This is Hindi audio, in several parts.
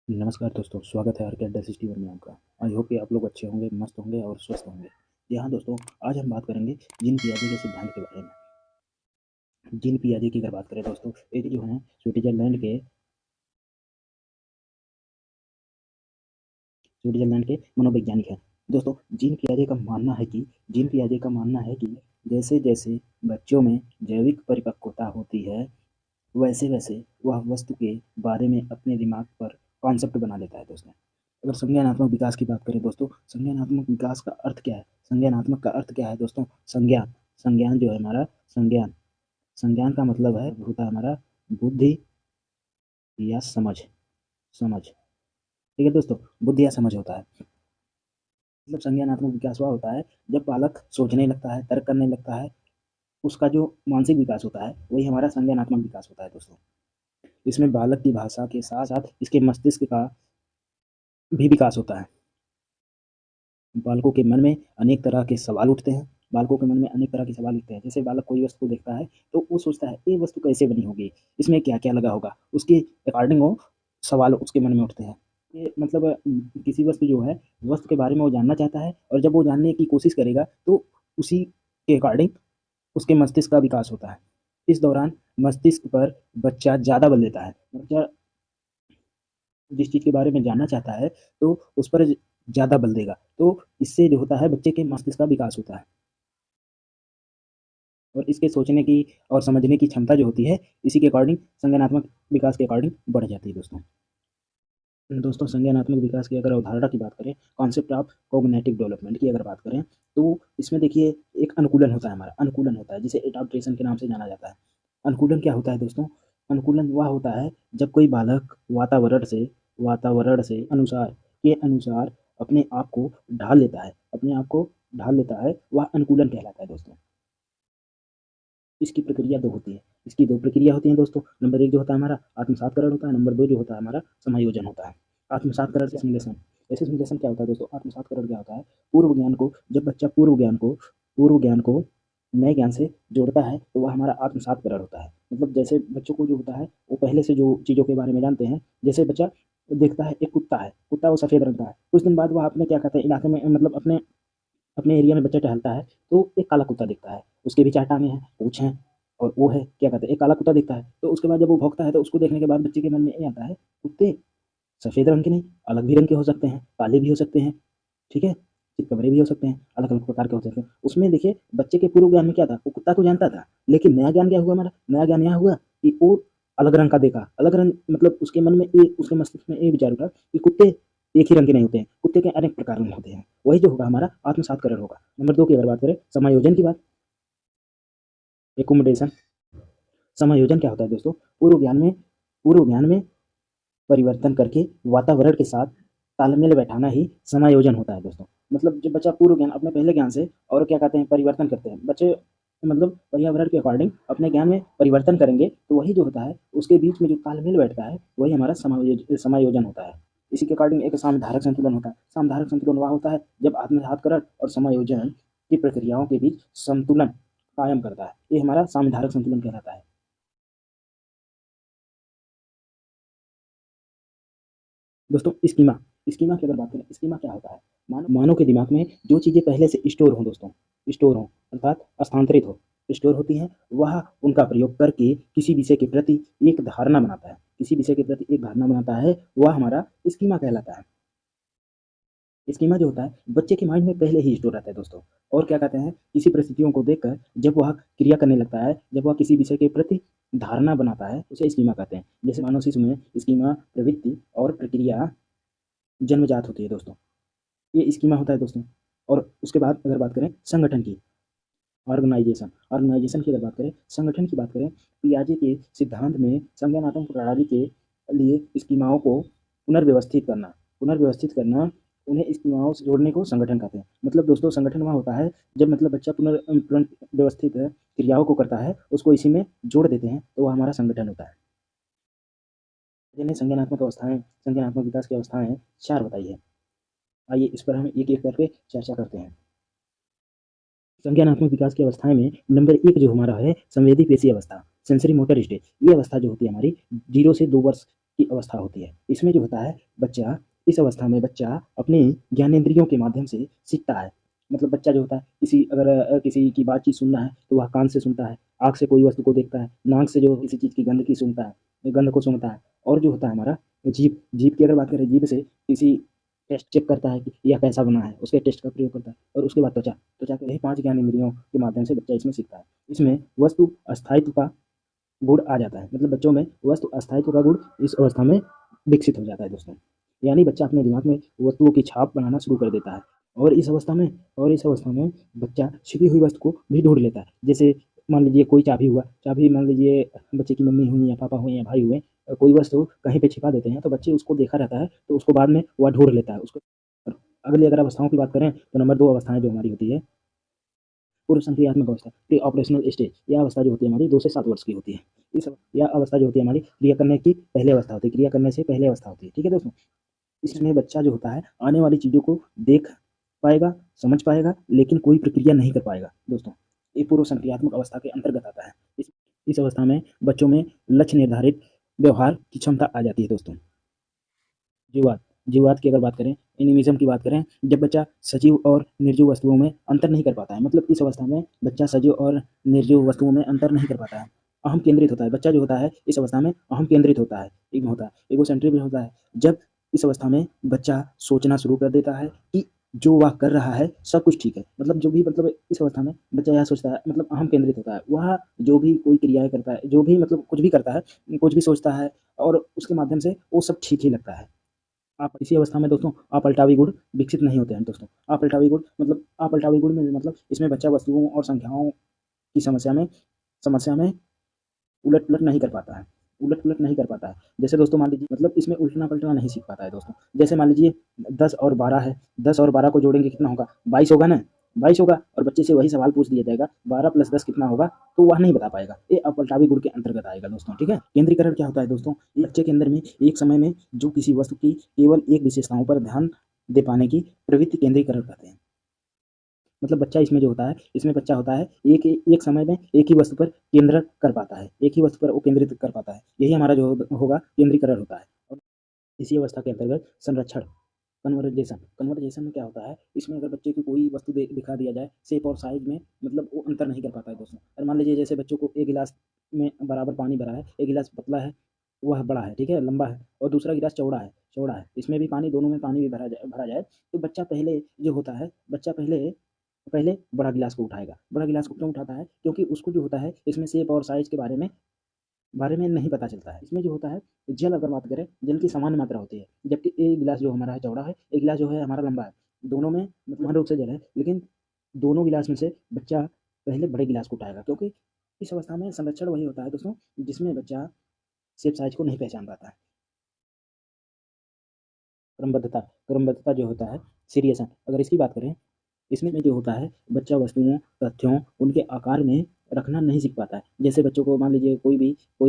नमस्कार दोस्तों, स्वागत है आर्केड टीवर में आपका। आई होप कि आप लोग अच्छे होंगे, मस्त होंगे और स्वस्थ होंगे। जी हाँ दोस्तों, आज हम बात करेंगे जीन पियाजे के सिद्धांत के बारे में। जीन पियाजे की अगर बात करें दोस्तों, ये जो हैं स्विट्जरलैंड के मनोवैज्ञानिक हैं। दोस्तों, जीन पियाजे का मानना है कि जैसे जैसे बच्चों में जैविक परिपक्वता होती है, वैसे वैसे वह वस्तु के बारे में अपने दिमाग पर कॉन्सेप्ट बना लेता है दोस्तों। अगर संज्ञानात्मक विकास की बात करें दोस्तों, संज्ञानात्मक विकास का अर्थ क्या है? संज्ञानात्मक का अर्थ क्या है दोस्तों? संज्ञान। संज्ञान जो है हमारा संज्ञान संज्ञान का मतलब है होता है हमारा बुद्धि या समझ। समझ, ठीक है दोस्तों, बुद्धि या समझ होता है। मतलब संज्ञानात्मक विकास वह होता है जब बालक सोचने लगता है, तर्क करने लगता है। उसका जो मानसिक विकास होता है वही हमारा संज्ञानात्मक विकास होता है दोस्तों। इसमें बालक की भाषा के साथ साथ इसके मस्तिष्क का भी विकास होता है। बालकों के मन में अनेक तरह के सवाल उठते हैं। जैसे बालक कोई वस्तु को देखता है तो वो सोचता है ये वस्तु कैसे बनी होगी, इसमें क्या क्या लगा होगा, उसके अकॉर्डिंग वो सवाल उसके मन में उठते हैं। ये मतलब किसी वस्तु जो है, वस्तु के बारे में वो जानना चाहता है, और जब वो जानने की कोशिश करेगा तो उसी के अकॉर्डिंग उसके मस्तिष्क का विकास होता है। इस दौरान मस्तिष्क पर बच्चा ज़्यादा बल देता है। बच्चा जिस चीज़ के बारे में जानना चाहता है तो उस पर ज़्यादा बल देगा, तो इससे जो होता है बच्चे के मस्तिष्क का विकास होता है, और इसके सोचने की और समझने की क्षमता जो होती है, इसी के अकॉर्डिंग संज्ञानात्मक विकास के अकॉर्डिंग बढ़ जाती है दोस्तों। दोस्तों, संज्ञानात्मक विकास की अगर अवधारणा की बात करें, कॉन्सेप्ट ऑफ कॉग्निटिव डेवलपमेंट की अगर बात करें, तो इसमें देखिए एक अनुकूलन होता है, हमारा अनुकूलन होता है जिसे एडाप्टेशन के नाम से जाना जाता है। अनुकूलन क्या होता है दोस्तों? अनुकूलन वह होता है जब कोई बालक वातावरण से अनुसार अपने आप को ढाल लेता है, वह अनुकूलन कहलाता है दोस्तों। इसकी प्रक्रिया दो होती है। इसकी दो प्रक्रिया होती हैं दोस्तों। नंबर एक जो होता है हमारा आत्मसातकरण होता है, नंबर दो जो होता है हमारा समायोजन होता है। आत्मसातकरण से सिमुलेशन। सिमुलेशन क्या होता है दोस्तों? आत्मसातकरण क्या होता है? जब बच्चा पूर्व ज्ञान को नए ज्ञान से जोड़ता है तो वह हमारा आत्मसातकरण होता है। मतलब जैसे बच्चों को जो होता है वो पहले से जो चीज़ों के बारे में जानते हैं। जैसे बच्चा देखता है एक कुत्ता है, कुत्ता वो सफ़ेद रंग का है, कुछ दिन बाद वह अपने क्या कहते हैं इलाके में, मतलब अपने अपने एरिया में बच्चा टहलता है तो एक काला कुत्ता दिखता है, उसके भी चार टांगे हैं, पूँछ हैं, और वो है क्या कहते हैं एक काला कुत्ता दिखता है। तो उसके बाद जब वो भौंकता है तो उसको देखने के बाद बच्चे के मन में ये आता है, कुत्ते सफ़ेद रंग के नहीं, अलग भी रंग के हो सकते हैं, काले भी हो सकते हैं, ठीक है, चितकबरे भी हो सकते हैं, अलग अलग प्रकार के हो सकते हैं। उसमें देखिए बच्चे के पूर्व ज्ञान में क्या था, वो कुत्ता को जानता था, लेकिन नया ज्ञान क्या हुआ हमारा? नया ज्ञान यह हुआ कि वो अलग रंग का देखा, अलग रंग, मतलब उसके मन में ये, उसके मस्तिष्क में ये विचार उठा कि कुत्ते एक ही रंग के नहीं होते हैं, कुत्ते के अनेक प्रकार में होते हैं। वही जो होगा हमारा आत्मसातकरण होगा। नंबर दो की अगर बात करें, समायोजन की बात, एकोमोडेशन। समायोजन क्या होता है दोस्तों? पूर्व ज्ञान में परिवर्तन करके वातावरण के साथ तालमेल बैठाना ही समायोजन होता है दोस्तों। मतलब जब बच्चा पूर्व ज्ञान अपने पहले ज्ञान से और क्या कहते हैं परिवर्तन करते हैं, बच्चे मतलब पर्यावरण के अकॉर्डिंग अपने ज्ञान में परिवर्तन करेंगे तो वही जो होता है उसके बीच में जो तालमेल बैठता है वही हमारा समायोजन होता है। इसी के अकॉर्डिंग एक सामधारक संतुलन होता है। सामधारक संतुलन वह होता है जब आत्मसातकरण और समायोजन की प्रक्रियाओं के बीच संतुलन कायम करता है, ये हमारा सामधारक संतुलन कहलाता है। दोस्तों, स्कीमा स्कीमा की अगर बात करें, स्कीमा क्या होता है? मानव के दिमाग में जो चीज़ें पहले से स्टोर हों दोस्तों, स्टोर हों अर्थात स्थानांतरित हो, स्टोर होती हैं, वह उनका प्रयोग करके किसी विषय के प्रति एक धारणा बनाता है। वह हमारा स्कीमा कहलाता है। स्कीमा जो होता है बच्चे के माइंड में पहले ही स्टोर रहता है दोस्तों। और क्या कहते हैं, किसी परिस्थितियों को देखकर जब वह क्रिया करने लगता है, जब वह किसी विषय के प्रति धारणा बनाता है, उसे स्कीमा कहते हैं। जैसे मानव शिशु में स्कीमा प्रवृत्ति और प्रक्रिया जन्मजात होती है दोस्तों। ये स्कीमा होता है दोस्तों। और उसके बाद अगर बात करें संगठन की, ऑर्गेनाइजेशन की अगर बात करें, संगठन की बात करें, पियाजे के सिद्धांत में संज्ञानात्मक प्रणाली के लिए स्कीमाओं को पुनर्व्यवस्थित करना, उन्हें स्कीमाओं से जोड़ने को संगठन कहते हैं। मतलब दोस्तों संगठन वहाँ होता है जब मतलब बच्चा पुनर्व्यवस्थित क्रियाओं को करता है, उसको इसी में जोड़ देते हैं तो वह हमारा संगठन होता है। जिन्हें संज्ञानात्मक विकास की अवस्थाएं चार बताई है। आइए इस पर हम एक एक करके चर्चा करते हैं। संज्ञानात्मक विकास की अवस्थाएं में नंबर एक जो हमारा है संवेदी पेशी अवस्था, सेंसरी मोटर स्टेज। ये अवस्था जो होती है हमारी 0 से 2 वर्ष की अवस्था होती है। इसमें जो होता है बच्चा, इस अवस्था में बच्चा अपने ज्ञानेंद्रियों के माध्यम से सीखता है। मतलब बच्चा जो होता है किसी अगर किसी की बातचीत सुनना है तो वह कान से सुनता है, आँख से कोई वस्तु को देखता है, नाक से जो किसी चीज़ की गंध की सुनता है, गंध को सूंघता है। और जो होता है हमारा जीभ, जीभ की अगर बात करें, जीभ से किसी टेस्ट चेक करता है कि यह कैसा बना है, उसके टेस्ट का प्रयोग करता है। और उसके बाद त्वचा, त्वचा के यही 5 ज्ञानेंद्रियों के माध्यम से बच्चा इसमें सीखता है। इसमें वस्तु अस्थायित्व का गुण आ जाता है, मतलब बच्चों में वस्तु अस्थायित्व का गुण इस अवस्था में विकसित हो जाता है दोस्तों। यानी बच्चा अपने दिमाग में वस्तुओं की छाप बनाना शुरू कर देता है। और इस अवस्था में बच्चा छिपी हुई वस्तु को भी ढूंढ लेता है। जैसे मान लीजिए कोई चाबी हुआ, चाबी मान लीजिए बच्चे की मम्मी हुई या पापा हुए या भाई हुए, कोई वस्तु कहीं पे छिपा देते हैं तो बच्चे उसको देखा रहता है, तो उसको बाद में वह ढूंढ लेता है उसको। अगली अगर अवस्थाओं की बात करें तो नंबर 2 अवस्थाएं जो हमारी होती है पूर्व संक्रियात्मक अवस्था, प्री ऑपरेशनल स्टेज। यह अवस्था जो होती है हमारी 2 से 7 वर्ष की होती है। इस यह अवस्था जो होती है हमारी क्रिया करने की पहले अवस्था होती है, क्रिया करने से पहले अवस्था होती है। ठीक है दोस्तों? इसमें बच्चा जो होता है आने वाली चीज़ों को देख पाएगा, समझ पाएगा, लेकिन कोई प्रक्रिया नहीं कर पाएगा दोस्तों। ये पूर्व संक्रियात्मक अवस्था के अंतर्गत आता है। इस अवस्था में बच्चों में लक्ष्य निर्धारित व्यवहार की क्षमता आ जाती है दोस्तों। जीवात, जीवात की अगर बात करें, एनिमिज्म की बात करें, जब बच्चा सजीव और निर्जीव वस्तुओं में अंतर नहीं कर पाता है, मतलब इस अवस्था में बच्चा सजीव और निर्जीव वस्तुओं में अंतर नहीं कर पाता है, अहम केंद्रित होता है। बच्चा जो होता है इस अवस्था में अहम केंद्रित होता है, ईगो होता है, ईगोसेंट्रिक होता है। जब इस अवस्था में बच्चा सोचना शुरू कर देता है कि जो वह कर रहा है सब कुछ ठीक है, मतलब जो भी, मतलब इस अवस्था में बच्चा यह सोचता है, मतलब अहम केंद्रित होता है। वह जो भी कोई क्रियाएं करता है, जो भी मतलब कुछ भी करता है, कुछ भी सोचता है और उसके माध्यम से वो सब ठीक ही लगता है। आप इसी अवस्था में दोस्तों अपलटावी गुण विकसित नहीं होते हैं दोस्तों। अपलटावी गुण में मतलब इसमें बच्चा वस्तुओं और संख्याओं की समस्या में उलट-पुलट नहीं कर पाता है, उलट-पुलट नहीं कर पाता है। जैसे दोस्तों मान लीजिए, मतलब इसमें उल्टना-पलटना नहीं सीख पाता है दोस्तों। जैसे मान लीजिए 10 और 12 है, 10 और 12 को जोड़ेंगे कितना होगा? 22 होगा ना? 22 होगा और बच्चे से वही सवाल पूछ दिया जाएगा 12 + 10 कितना होगा? तो वह नहीं बता पाएगा। ये अपलटावी गुण के अंतर्गत आएगा दोस्तों, ठीक है? केंद्रीकरण क्या होता है दोस्तों? एक बच्चे के अंदर में एक समय में जो किसी वस्तु की केवल एक विशेषताओं पर ध्यान दे पाने की प्रवृत्ति केंद्रीकरण कहते हैं। मतलब बच्चा इसमें जो होता है, इसमें बच्चा होता है एक एक समय में एक ही वस्तु पर केंद्र कर पाता है, एक ही वस्तु पर वो केंद्रित कर पाता है। यही हमारा जो होगा केंद्रीकरण होता है। और इसी अवस्था के अंतर्गत संरक्षण, कन्वर्जेशन, कन्वर्जेशन में क्या होता है, इसमें अगर बच्चे को कोई वस्तु दिखा दिया जाए शेप और साइज में, मतलब वो अंतर नहीं कर पाता है दोस्तों। और मान लीजिए जैसे बच्चों को एक गिलास में बराबर पानी भरा है, एक गिलास पतला है, वह बड़ा है, ठीक है, लंबा है, और दूसरा गिलास चौड़ा है, इसमें भी पानी, दोनों में पानी भी भरा जाए तो बच्चा पहले जो होता है, बच्चा पहले पहले बड़ा गिलास को उठाएगा। बड़ा गिलास को क्यों उठाता है? क्योंकि उसको जो होता है इसमें शेप और साइज के बारे में नहीं पता चलता है। इसमें जो होता है जल, अगर बात करें, जल की सामान्य मात्रा होती है, जबकि एक गिलास जो हमारा है चौड़ा है, एक गिलास जो है हमारा लंबा है। दोनों में समान रूप से जल है, लेकिन दोनों गिलास में से बच्चा पहले बड़े गिलास को उठाएगा, क्योंकि इस अवस्था में संरक्षण वही होता है दोस्तों जिसमें बच्चा शेप साइज को नहीं पहचान पाता है। क्रमबद्धता, क्रमबद्धता जो होता है, सीरियसन, अगर इसकी बात करें, इसमें जो होता है बच्चा वस्तुओं, तथ्यों, उनके आकार में रखना नहीं सीख पाता है। जैसे बच्चों को मान लीजिए कोई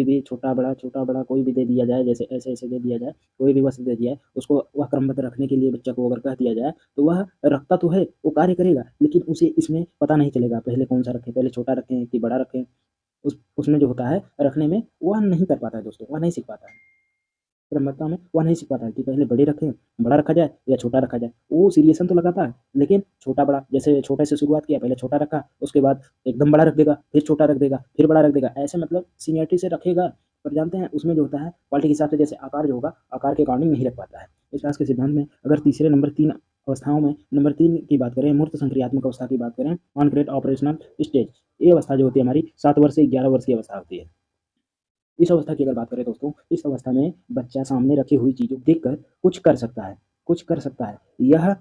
भी छोटा-बड़ा कोई भी दे दिया जाए, जैसे ऐसे-ऐसे दे दिया जाए, कोई भी वस्तु दे दिया है, उसको वह क्रमबद्ध रखने के लिए बच्चा को अगर कह दिया जाए, तो वह रखता तो है, वो कार्य करेगा, लेकिन उसे इसमें पता नहीं चलेगा पहले कौन-सा रखें, पहले छोटा रखें कि बड़ा रखें। उसमें जो होता है रखने में वह नहीं कर पाता है दोस्तों, वह नहीं सीख पाता है। क्रमबद्धता में वह नहीं सीख पाता है कि पहले बड़े रखें, बड़ा रखा जाए या छोटा रखा जाए। वो सीरियसन तो लगाता है, लेकिन छोटा-बड़ा, जैसे छोटे से शुरुआत किया, पहले छोटा रखा, उसके बाद एकदम बड़ा रख देगा, फिर छोटा रख देगा, फिर बड़ा रख देगा। ऐसे मतलब सीनियरिटी से रखेगा, पर जानते हैं उसमें जो होता है क्वालिटी के हिसाब से, जैसे आकार जो होगा, आकार के अकॉर्डिंग नहीं रख पाता है। इस क्लास के सिद्धांत में अगर तीसरे नंबर 3 अवस्थाओं में नंबर 3 की बात करें, मूर्त संक्रियात्मक अवस्था की बात करें, ऑन ग्रेड ऑपरेशनल स्टेज, ये अवस्था जो होती है हमारी 7 वर्ष से 11 वर्ष की अवस्था होती है। इस अवस्था की अगर बात करें दोस्तों, इस अवस्था में बच्चा सामने रखी हुई चीज़ों को देखकर कुछ कर सकता है, कुछ कर सकता है। यह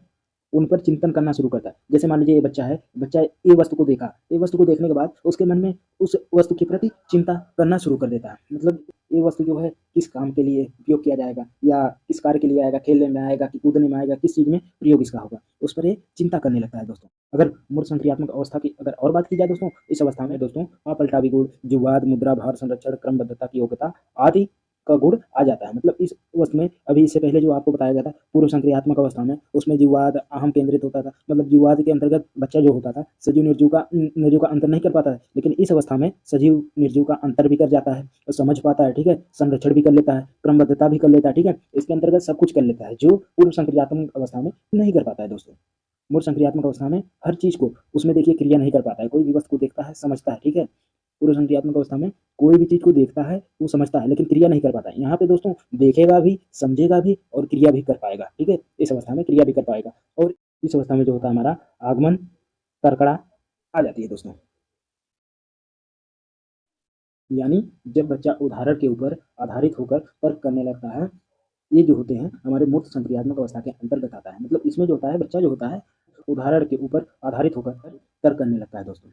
उन पर चिंतन करना शुरू करता है। जैसे मान लीजिए ये बच्चा है, बच्चा ये वस्तु को देखा, ये वस्तु को देखने के बाद उसके मन में उस वस्तु के प्रति चिंता करना शुरू कर देता है। मतलब ये वस्तु जो है किस काम के लिए उपयोग किया जाएगा, या किस कार्य के लिए आएगा, खेलने में आएगा कि कूदने में आएगा, किस चीज़ में प्रयोग इसका होगा, उस पर ये चिंता करने लगता है दोस्तों। अगर मूर्त संक्रियात्मक अवस्था की अगर और बात की जाए दोस्तों, इस अवस्था में दोस्तों अपलटावी गुण, जुवाद, मुद्रा, भार, संरक्षण, क्रमबद्धता की योग्यता आदि का गुण आ जाता है। मतलब इस अवस्था में, अभी इससे पहले जो आपको बताया गया था पूर्व संक्रियात्मक अवस्था में, उसमें जीववाद अहम केंद्रित होता था। मतलब जीववाद के अंतर्गत बच्चा जो होता था सजीव निर्जीव का अंतर नहीं कर पाता है, लेकिन इस अवस्था में सजीव निर्जीव का अंतर भी कर जाता है और समझ पाता है, ठीक है, संरक्षण भी कर लेता है, क्रमबद्धता भी कर लेता है, ठीक है, इसके अंतर्गत सब कुछ कर लेता है जो पूर्व संक्रियात्मक अवस्था में नहीं कर पाता है दोस्तों। मूल संक्रियात्मक अवस्था में हर चीज को उसमें देखिए क्रिया नहीं कर पाता है, कोई भी वस्तु को देखता है, समझता है, ठीक है। पूर्व संक्रियात्मक अवस्था में कोई भी चीज को देखता है, वो समझता है, लेकिन क्रिया नहीं कर पाता है। यहाँ पे दोस्तों देखेगा भी, समझेगा भी और क्रिया भी कर पाएगा, ठीक है, इस अवस्था में क्रिया भी कर पाएगा। और इस अवस्था में जो होता है हमारा आगमन तर्कड़ा आ जाती है दोस्तों। यानी जब बच्चा उदाहरण के ऊपर आधारित होकर तर्क करने लगता है, ये जो होते हैं हमारे मूर्त संक्रियात्मक अवस्था के अंतर्गत आता है। मतलब इसमें जो होता है बच्चा जो होता है उदाहरण के ऊपर आधारित होकर तर्क करने लगता है दोस्तों।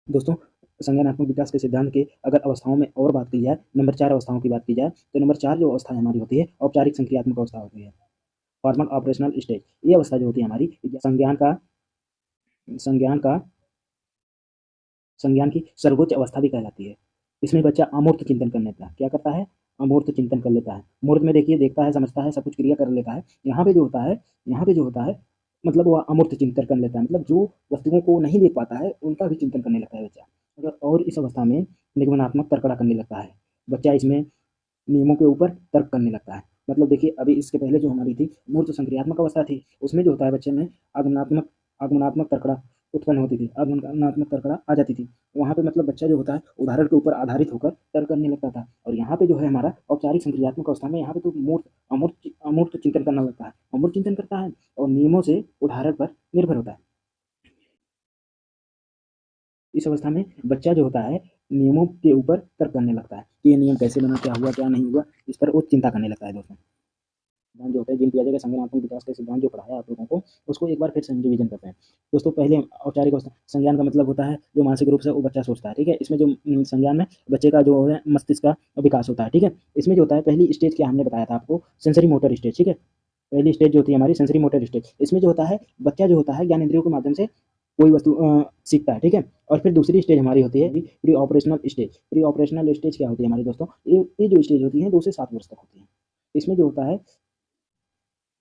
दोस्तों संज्ञानात्मक विकास के सिद्धांत के अगर अवस्थाओं में और बात की जाए, नंबर 4 अवस्थाओं की बात की जाए, तो नंबर 4 जो अवस्था हमारी होती है औपचारिक संक्रियात्मक अवस्था होती है, फॉर्मल ऑपरेशनल स्टेज। ये अवस्था जो होती है हमारी संज्ञान का संज्ञान की सर्वोच्च अवस्था भी कहलाती है। इसमें बच्चा अमूर्त चिंतन करने का क्या करता है, अमूर्त चिंतन कर लेता है। मूर्त में देखिए देखता है, समझता है, सब कुछ क्रिया कर लेता है। यहाँ पे जो होता है, यहाँ पे जो होता है मतलब वह अमूर्त चिंतन कर लेता है। मतलब जो वस्तुओं को नहीं देख पाता है उनका भी चिंतन करने लगता है बच्चा। और इस अवस्था में निगमनात्मक तर्कड़ा करने लगता है बच्चा। इसमें नियमों के ऊपर तर्क करने लगता है। मतलब देखिए अभी इसके पहले जो हमारी थी मूर्त संक्रियात्मक अवस्था थी, उसमें जो होता है बच्चे में आगमनात्मक आगमनात्मक तर्कड़ा उत्पन्न होती थी, आगमनात्मक तर्कड़ा आ जाती थी। वहाँ पे मतलब बच्चा जो होता है उदाहरण के ऊपर आधारित होकर तर्क करने लगता था। और यहाँ पे जो है हमारा औपचारिक संक्रियात्मक अवस्था में, यहाँ पे तो मूर्त अमूर्त अमूर्त चिंतन करना लगता है, अमूर्त चिंतन करता है और नियमों से उदाहरण पर निर्भर होता है। इस अवस्था में बच्चा जो होता है नियमों के ऊपर तर्क करने लगता है कि ये नियम कैसे बना, क्या हुआ क्या नहीं हुआ, इस पर वो चिंता करने लगता है दोस्तों। सिद्धांत जो होता है जीन पियाजे का संज्ञानात्मक विकास का सिद्धांत जो पढ़ाया आप लोगों को, उसको एक बार फिर से हम रिवीजन करते हैं दोस्तों। पहले औपचारिक अवस्था संज्ञान का मतलब होता है जो मानसिक रूप से वो बच्चा सोचता है, ठीक है। इसमें जो संज्ञान में बच्चे का जो है मस्तिष्क का विकास होता है, ठीक है। इसमें जो होता है पहली स्टेज क्या हमने बताया था आपको, सेंसरी मोटर स्टेज, ठीक है। पहली स्टेज जो होती है हमारी सेंसरी मोटर स्टेज, इसमें जो होता है बच्चा जो होता है ज्ञान इंद्रियों के माध्यम से कोई वस्तु सीखता है, ठीक है। और फिर दूसरी स्टेज हमारी होती है pre operational stage. Pre operational stage क्या होती है हमारी दोस्तों, ये जो स्टेज होती है 2 से 7 वर्ष तक होती है। इसमें जो होता है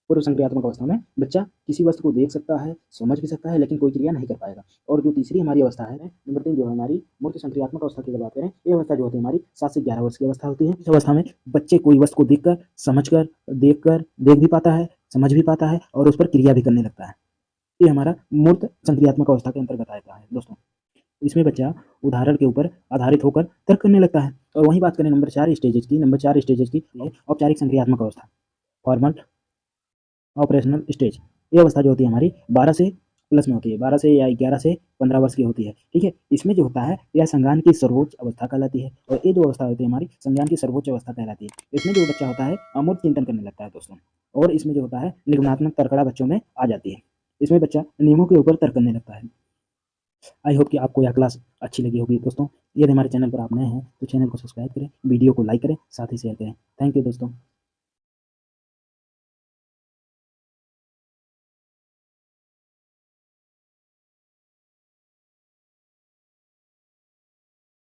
पूर्व संक्रियात्मक अवस्था में बच्चा किसी वस्तु को देख सकता है, समझ भी सकता है, लेकिन कोई क्रिया नहीं कर पाएगा। और जो तीसरी हमारी अवस्था है नंबर 3 जो है हमारी मूर्त संक्रियात्मक अवस्था की बात करें, ये अवस्था जो होती है हमारी 7 से 11 वर्ष की अवस्था होती है। इस अवस्था में बच्चे कोई वस्तु को देखकर, समझकर, देख भी पाता है, समझ भी पाता है और उस पर क्रिया भी करने लगता है। ये हमारा मूर्त संक्रियात्मक अवस्था के अंतर्गत आता है दोस्तों। इसमें बच्चा उदाहरण के ऊपर आधारित होकर तर्क करने लगता है। और वहीं बात करें नंबर 4 स्टेजेज की, नंबर 4 स्टेजेज की औपचारिक संक्रियात्मक अवस्था, फॉर्मल ऑपरेशनल स्टेज। ये अवस्था जो होती है हमारी 12 से प्लस में होती है, 12 से या 11 से 15 वर्ष की होती है, ठीक है। इसमें जो होता है यह संज्ञान की सर्वोच्च अवस्था कहलाती है। और ये जो अवस्था होती है हमारी संज्ञान की सर्वोच्च अवस्था कहलाती है। इसमें जो बच्चा होता है अमूर्त चिंतन करने लगता है दोस्तों। और इसमें जो होता है निगमनात्मक तर्कड़ा बच्चों में आ जाती है। इसमें बच्चा नियमों के ऊपर तर्क करने लगता है। आई होप कि आपको यह क्लास अच्छी लगी होगी दोस्तों। यदि हमारे चैनल पर आप नए हैं तो चैनल को सब्सक्राइब करें, वीडियो को लाइक करें, साथ ही शेयर करें। थैंक यू दोस्तों।